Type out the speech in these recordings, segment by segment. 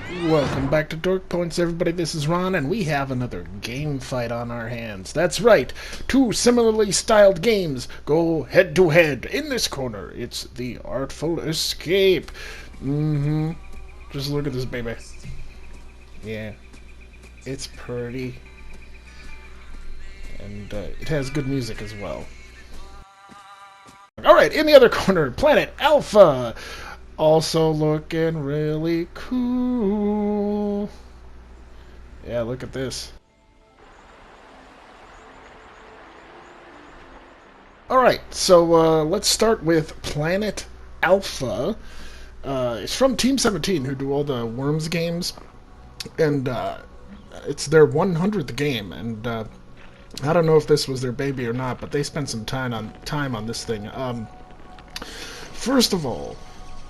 Welcome back to Dork Points, everybody. This is Ron, and we have another game fight on our hands. That's right, two similarly styled games go head to head. In this corner, it's the Artful Escape. Just look at this baby. Yeah, it's pretty. And it has good music as well. Alright, in the other corner, Planet Alpha. Also looking really cool. Yeah, look at this. Alright, so let's start with Planet Alpha. It's from Team 17, who do all the Worms games. And it's their 100th game. And I don't know if this was their baby or not, but they spent some time on this thing. First of all,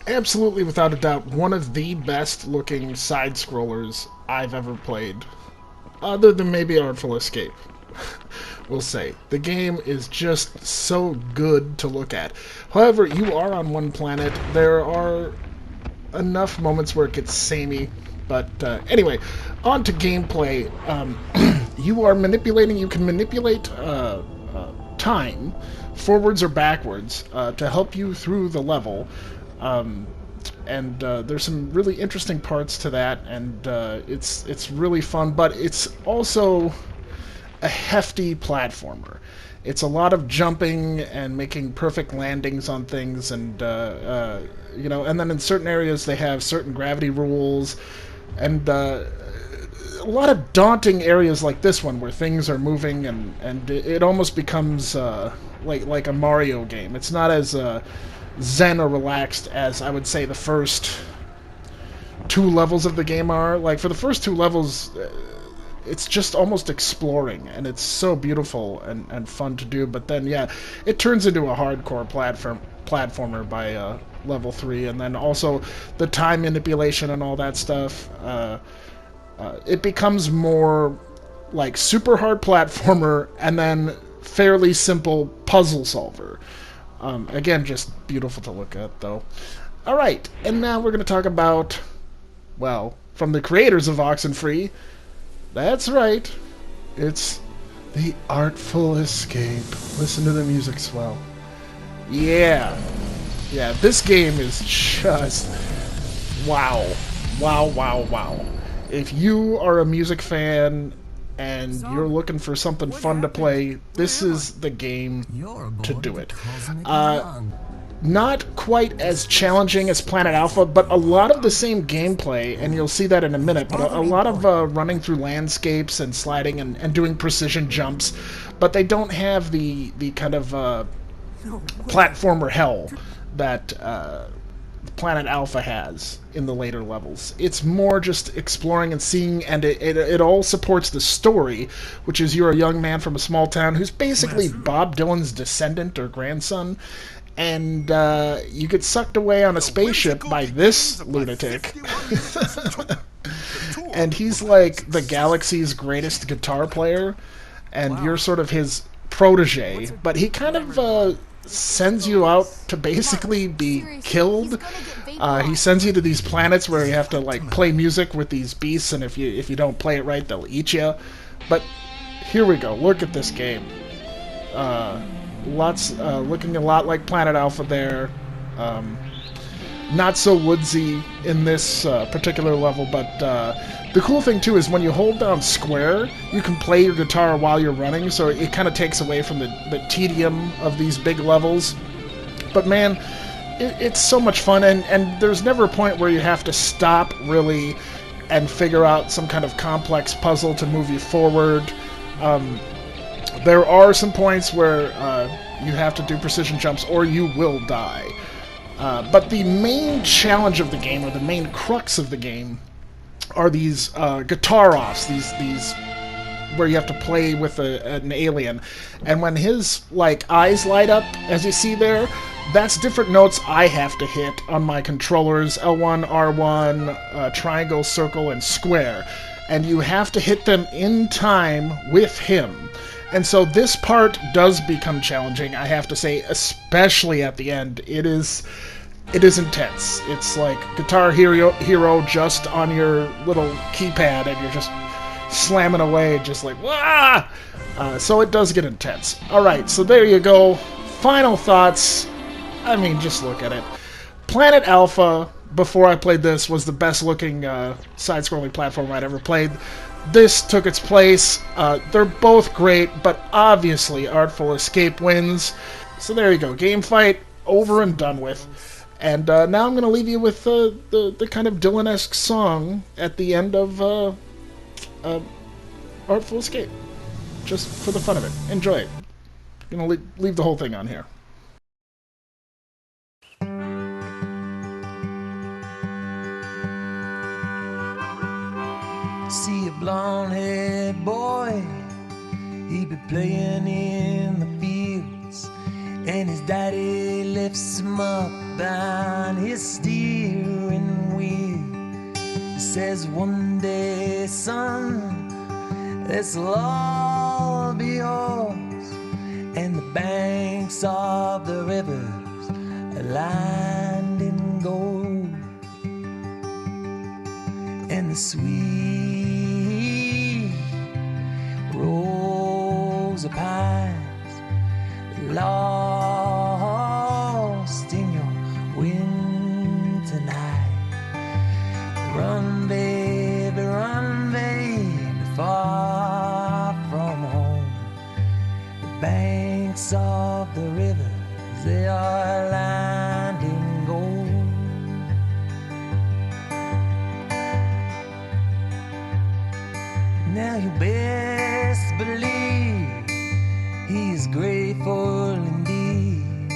absolutely, without a doubt, one of the best-looking side-scrollers I've ever played. Other than maybe Artful Escape, we'll say. The game is just so good to look at. However, you are on one planet. There are enough moments where it gets samey. But anyway, on to gameplay. You can manipulate time, forwards or backwards, to help you through the level. And there's some really interesting parts to that, and it's really fun, but it's also a hefty platformer. It's a lot of jumping and making perfect landings on things, and and then in certain areas they have certain gravity rules, and a lot of daunting areas like this one where things are moving, and it almost becomes like a Mario game. It's not as zen or relaxed as I would say the first two levels of the game are. Like, for the first two levels, it's just almost exploring, and it's so beautiful and fun to do, but then, yeah, it turns into a hardcore platformer by level 3, and then also the time manipulation and all that stuff. It becomes more like super hard platformer and then fairly simple puzzle solver. Again, just beautiful to look at, though. Alright, and now we're going to talk about, well, from the creators of Oxenfree. That's right, it's the Artful Escape. Listen to the music swell. Yeah, this game is just wow. Wow. If you are a music fan and you're looking for something fun to play, this is the game to do it. Not quite as challenging as Planet Alpha, but a lot of the same gameplay, and you'll see that in a minute, but a lot of running through landscapes and sliding and doing precision jumps, but they don't have the kind of platformer hell that Planet Alpha has in the later levels. It's more just exploring and seeing, and it all supports the story, which is you're a young man from a small town who's basically Bob Dylan's descendant or grandson, and you get sucked away on a spaceship by this lunatic. And he's like the galaxy's greatest guitar player, and you're sort of his protege, but he kind of sends you out to basically be killed. He sends you to these planets where you have to like play music with these beasts, and if you don't play it right, they'll eat you. But here we go. Look at this game. Looking a lot like Planet Alpha there. Not so woodsy in this particular level, but the cool thing too is when you hold down square, you can play your guitar while you're running, so it kind of takes away from the tedium of these big levels. But man, it's so much fun, and there's never a point where you have to stop really and figure out some kind of complex puzzle to move you forward. There are some points where you have to do precision jumps or you will die. But the main challenge of the game, or the main crux of the game, are these guitar offs, these where you have to play with an alien. And when his like eyes light up, as you see there, that's different notes I have to hit on my controllers: L1, R1, triangle, circle, and square. And you have to hit them in time with him. And so this part does become challenging, I have to say, especially at the end. It is it is intense. It's like Guitar Hero just on your little keypad, and you're just slamming away, just like, wah! So it does get intense. Alright, so there you go. Final thoughts. I mean, just look at it. Planet Alpha, before I played this, was the best looking side-scrolling platform I'd ever played. This took its place. They're both great, but obviously Artful Escape wins. So there you go. Game fight over and done with. And now I'm going to leave you with the kind of Dylan-esque song at the end of Artful Escape. Just for the fun of it. Enjoy it. I'm going to leave the whole thing on here. See a blonde-haired boy, he be playing in the fields, and his daddy lifts him up on his steering wheel. He says, one day, son, this'll all be yours, and the banks of the rivers are lined in gold, and the sweet rows of pines lost in your winter night. Run, baby, far from home. The banks of the rivers, they are lined in gold. Now you best believe he is grateful indeed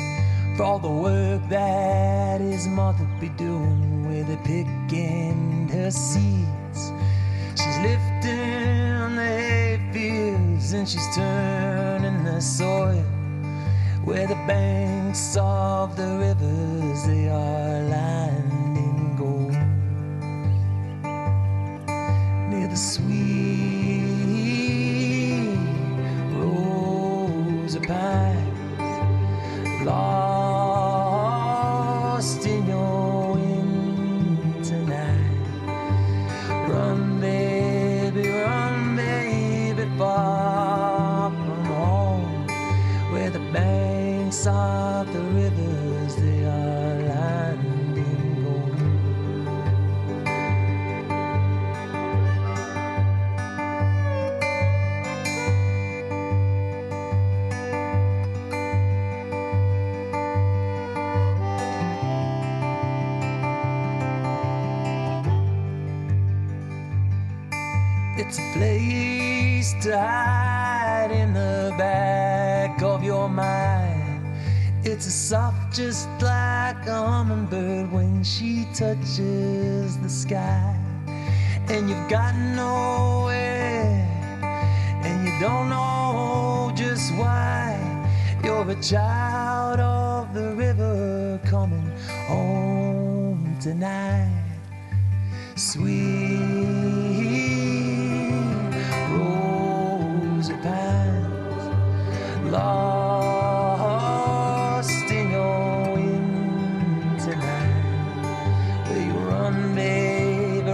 for all the work that his mother be doing with the pick and her seeds. She's lifting the hay fields and she's turning the soil where the banks of the rivers, they are lined in gold. Near the sweet rows of pines lost in your winter night. Run, baby, far from home, where the banks of the rivers, they are lined in gold. It's a place to hide in the back of your mind. It's a soft just like a hummingbird when she touches the sky. And you've got nowhere, and you don't know just why. You're a child of the river coming home tonight. Sweet rows of pines lost in your winter night. Where you run, baby,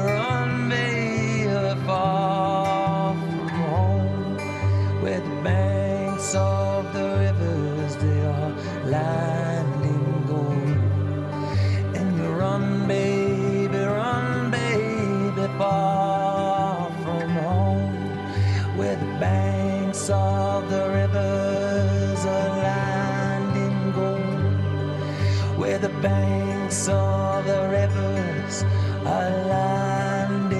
far from home, where the banks of the rivers, they are lined in gold. And you run, baby, far from home, where the banks of the rivers are lined in gold, where the banks of the rivers are lined in